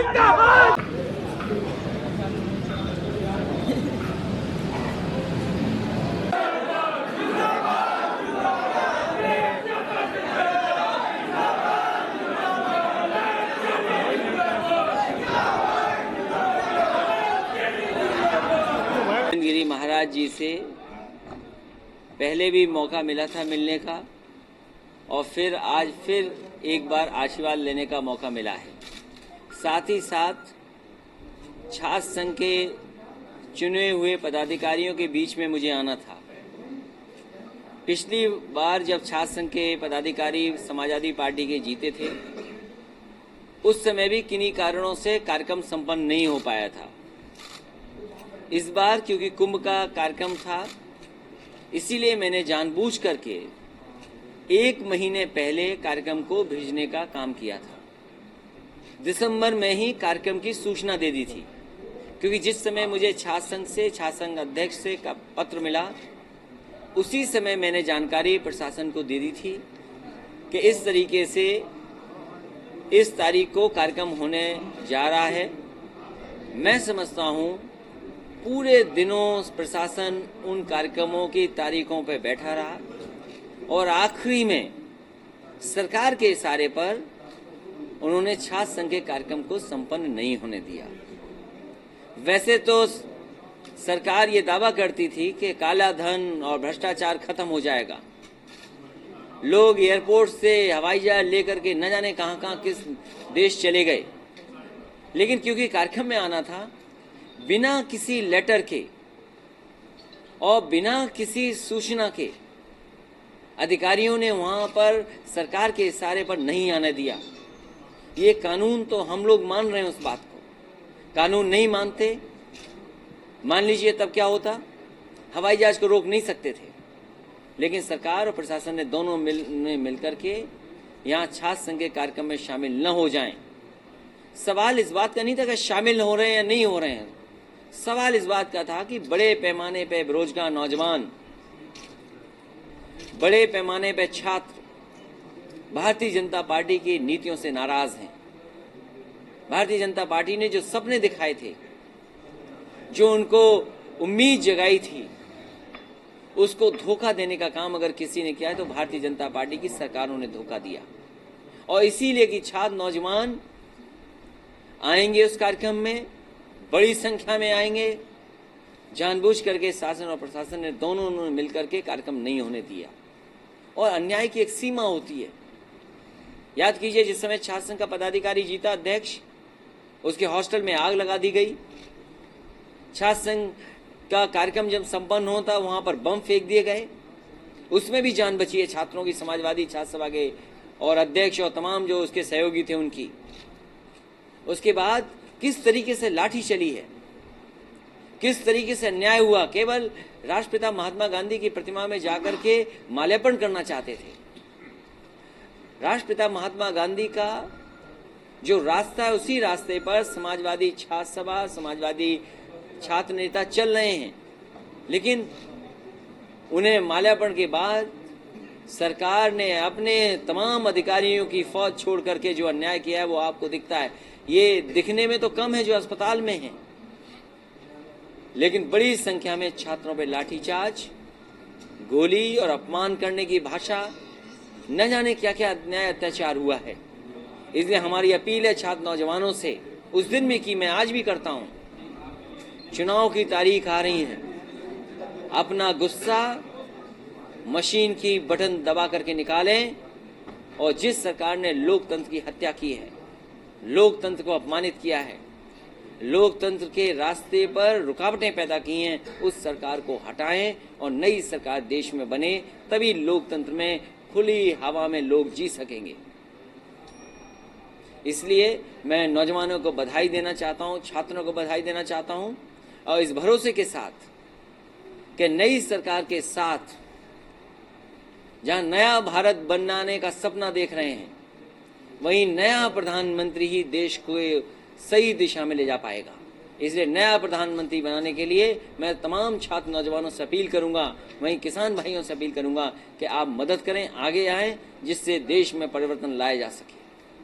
गिरी महाराज जी से पहले भी मौका मिला था मिलने का और फिर आज फिर एक बार आशीर्वाद लेने का मौका मिला है। साथ ही साथ छात्र संघ के चुने हुए पदाधिकारियों के बीच में मुझे आना था। पिछली बार जब छात्र संघ के पदाधिकारी समाजवादी पार्टी के जीते थे, उस समय भी किन्हीं कारणों से कार्यक्रम संपन्न नहीं हो पाया था। इस बार क्योंकि कुंभ का कार्यक्रम था, इसीलिए मैंने जानबूझ करके 1 महीने पहले कार्यक्रम को भेजने का काम किया था। दिसंबर में ही कार्यक्रम की सूचना दे दी थी, क्योंकि जिस समय मुझे छात्र संघ से, छात्र संघ अध्यक्ष से का पत्र मिला, उसी समय मैंने जानकारी प्रशासन को दे दी थी कि इस तरीके से इस तारीख को कार्यक्रम होने जा रहा है। मैं समझता हूं पूरे दिनों प्रशासन उन कार्यक्रमों की तारीखों पर बैठा रहा और आखिरी में सरकार के इशारे पर उन्होंने छात्र संघ के कार्यक्रम को संपन्न नहीं होने दिया। वैसे तो सरकार ये दावा करती थी कि काला धन और भ्रष्टाचार खत्म हो जाएगा। लोग एयरपोर्ट से हवाई जहाज लेकर के न जाने कहां किस देश चले गए, लेकिन क्योंकि कार्यक्रम में आना था, बिना किसी लेटर के और बिना किसी सूचना के अधिकारियों ने वहां पर सरकार के इशारे पर नहीं आने दिया। ये कानून तो हम लोग मान रहे हैं उस बात को, कानून नहीं मानते, मान लीजिए तब क्या होता, हवाई जहाज को रोक नहीं सकते थे। लेकिन सरकार और प्रशासन ने दोनों मिलकर के यहाँ छात्र संघ के कार्यक्रम में शामिल न हो जाएं। सवाल इस बात का नहीं था कि शामिल हो रहे हैं या नहीं हो रहे हैं, सवाल इस बात का था कि बड़े पैमाने पे बेरोजगार नौजवान, बड़े पैमाने पे छात्र भारतीय जनता पार्टी की नीतियों से नाराज हैं। भारतीय जनता पार्टी ने जो सपने दिखाए थे, जो उनको उम्मीद जगाई थी, उसको धोखा देने का काम अगर किसी ने किया है तो भारतीय जनता पार्टी की सरकारों ने धोखा दिया। और इसीलिए कि छात्र नौजवान आएंगे उस कार्यक्रम में, बड़ी संख्या में आएंगे, जानबूझ करके शासन और प्रशासन ने दोनों ने मिलकर के कार्यक्रम नहीं होने दिया। और अन्याय की एक सीमा होती है। याद कीजिए, जिस समय छात्र संघ का पदाधिकारी जीता अध्यक्ष, उसके हॉस्टल में आग लगा दी गई। छात्र संघ का कार्यक्रम जब संपन्न होता, वहां पर बम फेंक दिए गए, उसमें भी जान बची है छात्रों की, समाजवादी छात्र सभा के और अध्यक्ष और तमाम जो उसके सहयोगी थे उनकी। उसके बाद किस तरीके से लाठी चली है, किस तरीके से अन्याय हुआ। केवल राष्ट्रपिता महात्मा गांधी की प्रतिमा में जाकर के माल्यार्पण करना चाहते थे। राष्ट्रपिता महात्मा गांधी का जो रास्ता है, उसी रास्ते पर समाजवादी छात्र सभा, समाजवादी छात्र नेता चल रहे हैं, लेकिन उन्हें माल्यार्पण के बाद सरकार ने अपने तमाम अधिकारियों की फौज छोड़ करके जो अन्याय किया है वो आपको दिखता है। ये दिखने में तो कम है जो अस्पताल में हैं, लेकिन बड़ी संख्या में छात्रों पर लाठीचार्ज, गोली और अपमान करने की भाषा, न जाने क्या क्या अन्याय अत्याचार हुआ है। इसलिए हमारी अपील है छात्र नौजवानों से, उस दिन में की मैं आज भी करता हूं, चुनाव की तारीख आ रही है, अपना गुस्सा मशीन की बटन दबा करके निकालें और जिस सरकार ने लोकतंत्र की हत्या की है, लोकतंत्र को अपमानित किया है, लोकतंत्र के रास्ते पर रुकावटें पैदा की हैं, उस सरकार को हटाएं और नई सरकार देश में बने, तभी लोकतंत्र में खुली हवा में लोग जी सकेंगे। इसलिए मैं नौजवानों को बधाई देना चाहता हूं, छात्रों को बधाई देना चाहता हूं और इस भरोसे के साथ कि नई सरकार के साथ जहां नया भारत बनाने का सपना देख रहे हैं, वहीं नया प्रधानमंत्री ही देश को सही दिशा में ले जा पाएगा। इसलिए नया प्रधानमंत्री बनाने के लिए मैं तमाम छात्र नौजवानों से अपील करूंगा, वहीं किसान भाइयों से अपील करूंगा कि आप मदद करें, आगे आएं, जिससे देश में परिवर्तन लाया जा सके।